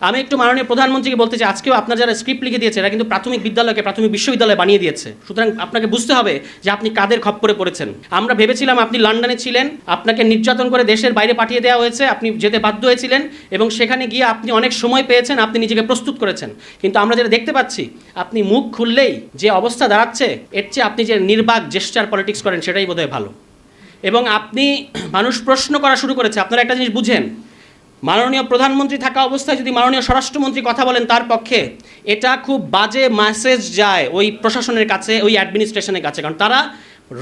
আমি একটু মাননীয় প্রধানমন্ত্রীকে বলতে চাই, আজকেও আপনার যারা স্ক্রিপ্ট লিখে দিয়েছে এরা কিন্তু প্রাথমিক বিদ্যালয়কে প্রাথমিক বিশ্ববিদ্যালয় বানিয়ে দিয়েছে। সুতরাং আপনাকে বুঝতে হবে যে আপনি কাদের খপ্পরে পড়েছেন। আমরা ভেবেছিলাম আপনি লন্ডনে ছিলেন, আপনাকে নির্যাতন করে দেশের বাইরে পাঠিয়ে দেওয়া হয়েছে, আপনি যেতে বাধ্য হয়েছিলেন এবং সেখানে গিয়ে আপনি অনেক সময় পেয়েছেন, আপনি নিজেকে প্রস্তুত করেছেন। কিন্তু আমরা যেটা দেখতে পাচ্ছি, আপনি মুখ খুললেই যে অবস্থা দাঁড়াচ্ছে, এর চেয়ে আপনি যে নির্বাক জেস্টার পলিটিক্স করেন সেটাই বোধহয় ভালো। এবং আপনি মানুষ প্রশ্ন করা শুরু করেছে। আপনারা একটা জিনিস বুঝেন, মাননীয় প্রধানমন্ত্রী থাকা অবস্থায় যদি মাননীয় স্বরাষ্ট্রমন্ত্রী কথা বলেন তার পক্ষে, এটা খুব বাজে মেসেজ যায় ওই প্রশাসনের কাছে, ওই অ্যাডমিনিস্ট্রেশনের কাছে। কারণ তারা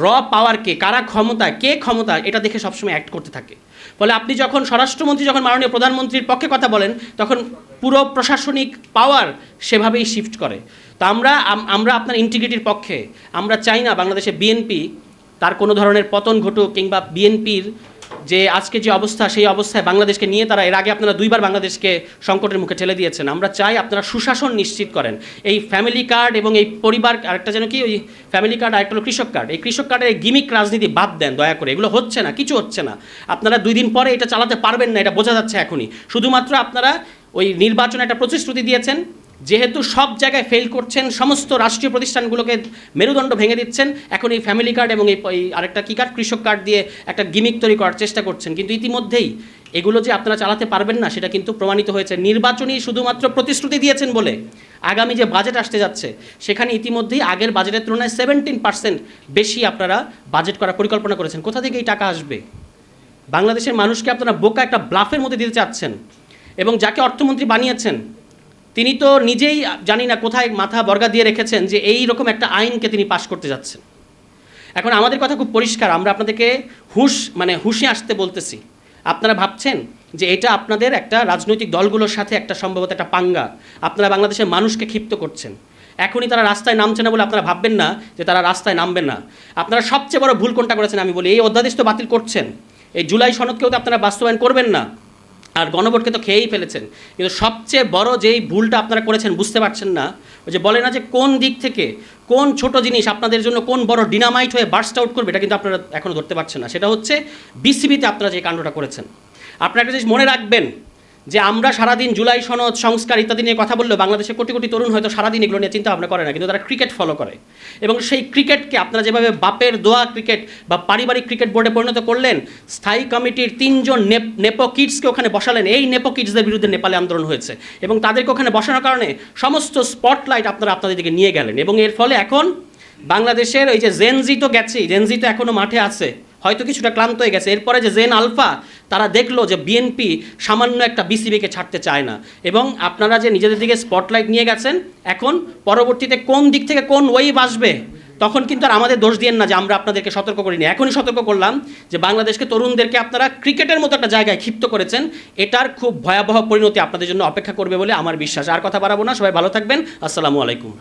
র পাওয়ারকে, কারা ক্ষমতা, কে ক্ষমতা, এটা দেখে সবসময় অ্যাক্ট করতে থাকে। ফলে আপনি যখন স্বরাষ্ট্রমন্ত্রী যখন মাননীয় প্রধানমন্ত্রীর পক্ষে কথা বলেন, তখন পুরো প্রশাসনিক পাওয়ার সেভাবেই শিফট করে। তো আমরা আপনার ইন্টিগ্রিটির পক্ষে। আমরা চাই না বাংলাদেশে বিএনপি তার কোনো ধরনের পতন ঘটুক, কিংবা বিএনপির যে আজকে যে অবস্থা, সেই অবস্থায় বাংলাদেশকে নিয়ে তারা এর আগে আপনারা 2বার বাংলাদেশকে সংকটের মুখে ঠেলে দিয়েছেন। আমরা চাই আপনারা সুশাসন নিশ্চিত করেন। এই ফ্যামিলি কার্ড এবং এই পরিবার, আরেকটা যেন কি, ওই ফ্যামিলি কার্ড আরেকটা হলো কৃষক কার্ড, এই কৃষক কার্ডের এই গিমিক রাজনীতি বাদ দেন দয়া করে। এগুলো হচ্ছে না, কিছু হচ্ছে না। আপনারা 2 দিন পরে এটা চালাতে পারবেন না, এটা বোঝা যাচ্ছে এখনই। শুধুমাত্র আপনারা ওই নির্বাচনে একটা প্রতিশ্রুতি দিয়েছেন, যেহেতু সব জায়গায় ফেল করছেন, সমস্ত রাষ্ট্রীয় প্রতিষ্ঠানগুলোকে মেরুদণ্ড ভেঙে দিচ্ছেন, এখন এই ফ্যামিলি কার্ড এবং এই আরেকটা কী কার্ড, কৃষক কার্ড দিয়ে একটা গিমিক তৈরি করার চেষ্টা করছেন। কিন্তু ইতিমধ্যেই এগুলো যে আপনারা চালাতে পারবেন না সেটা কিন্তু প্রমাণিত হয়েছে। নির্বাচনী শুধুমাত্র প্রতিশ্রুতি দিয়েছেন বলে আগামী যে বাজেট আসতে যাচ্ছে সেখানে ইতিমধ্যেই আগের বাজেটের তুলনায় 17% বেশি আপনারা বাজেট করার পরিকল্পনা করেছেন। কোথা থেকে এই টাকা আসবে? বাংলাদেশের মানুষকে আপনারা বোকা একটা ব্লাফের মধ্যে দিতে চাচ্ছেন। এবং যাকে অর্থমন্ত্রী বানিয়েছেন তিনি তো নিজেই জানি না কোথায় মাথা বর্গা দিয়ে রেখেছেন যে এই রকম একটা আইনকে তিনি পাশ করতে যাচ্ছেন। এখন আমাদের কথা খুব পরিষ্কার, আমরা আপনাদেরকে হুঁশে আসতে বলতেছি। আপনারা ভাবছেন যে এটা আপনাদের একটা রাজনৈতিক দলগুলোর সাথে একটা সম্ভবত একটা পাঙ্গা, আপনারা বাংলাদেশের মানুষকে ক্ষিপ্ত করছেন। এখনই তারা রাস্তায় নামছে না বলে আপনারা ভাববেন না যে তারা রাস্তায় নামবেন না। আপনারা সবচেয়ে বড় ভুল কোনটা করেছেন আমি বলি, এই অধ্যাদেশ তো বাতিল করছেন, এই জুলাই সনদকেও তো আপনারা বাস্তবায়ন করবেন না, আর গণভোটকে তো খেয়েই ফেলেছেন। কিন্তু সবচেয়ে বড় যেই ভুলটা আপনারা করেছেন বুঝতে পারছেন না, ওই যে বলে না যে কোন দিক থেকে কোন ছোট জিনিস আপনাদের জন্য কোন বড় ডিনামাইট হয়ে বার্স্ট আউট করবে, এটা কিন্তু আপনারা এখনও ধরতে পারছেন না। সেটা হচ্ছে বিসিবিতে আপনারা যে কাণ্ডটা করেছেন। আপনারা একটা জিনিস মনে রাখবেন যে আমরা সারাদিন জুলাই সনদ, সংস্কার ইত্যাদি নিয়ে কথা বললেও বাংলাদেশে কোটি কোটি তরুণ হয়তো সারাদিন এগুলো নিয়ে চিন্তা ভাবনা করে না, কিন্তু তারা ক্রিকেট ফলো করে। এবং সেই ক্রিকেটকে আপনারা যেভাবে বাপের দোয়া ক্রিকেট বা পারিবারিক ক্রিকেট বোর্ডে পরিণত করলেন, স্থায়ী কমিটির 3 জন নেপো কিডসকে ওখানে বসালেন, এই নেপো কিডসদের বিরুদ্ধে নেপালে আন্দোলন হয়েছে এবং তাদেরকে ওখানে বসানোর কারণে সমস্ত স্পটলাইট আপনারা আপনাদের দিকে নিয়ে গেলেন। এবং এর ফলে এখন বাংলাদেশের ওই যে জেনজি তো গেছেই, জেনজি তো এখনও মাঠে আছে, হয়তো কিছুটা ক্লান্ত হয়ে গেছে। এরপরে যে জেন আলফা, তারা দেখলো যে বিএনপি সামান্য একটা বিসিবিকে ছাড়তে চায় না। এবং আপনারা যে নিজেদের দিকে স্পটলাইট নিয়ে গেছেন, এখন পরবর্তীতে কোন দিক থেকে কোন ওয়েভ আসবে তখন কিন্তু আর আমাদের দোষ দিয়েন না যে আমরা আপনাদেরকে সতর্ক করিনি। এখনই সতর্ক করলাম যে বাংলাদেশকে, তরুণদেরকে আপনারা ক্রিকেটের মতো একটা জায়গায় ক্ষিপ্ত করেছেন। এটার খুব ভয়াবহ পরিণতি আপনাদের জন্য অপেক্ষা করবে বলে আমার বিশ্বাস। আর কথা বাড়াবো না, সবাই ভালো থাকবেন। আসসালামু আলাইকুম।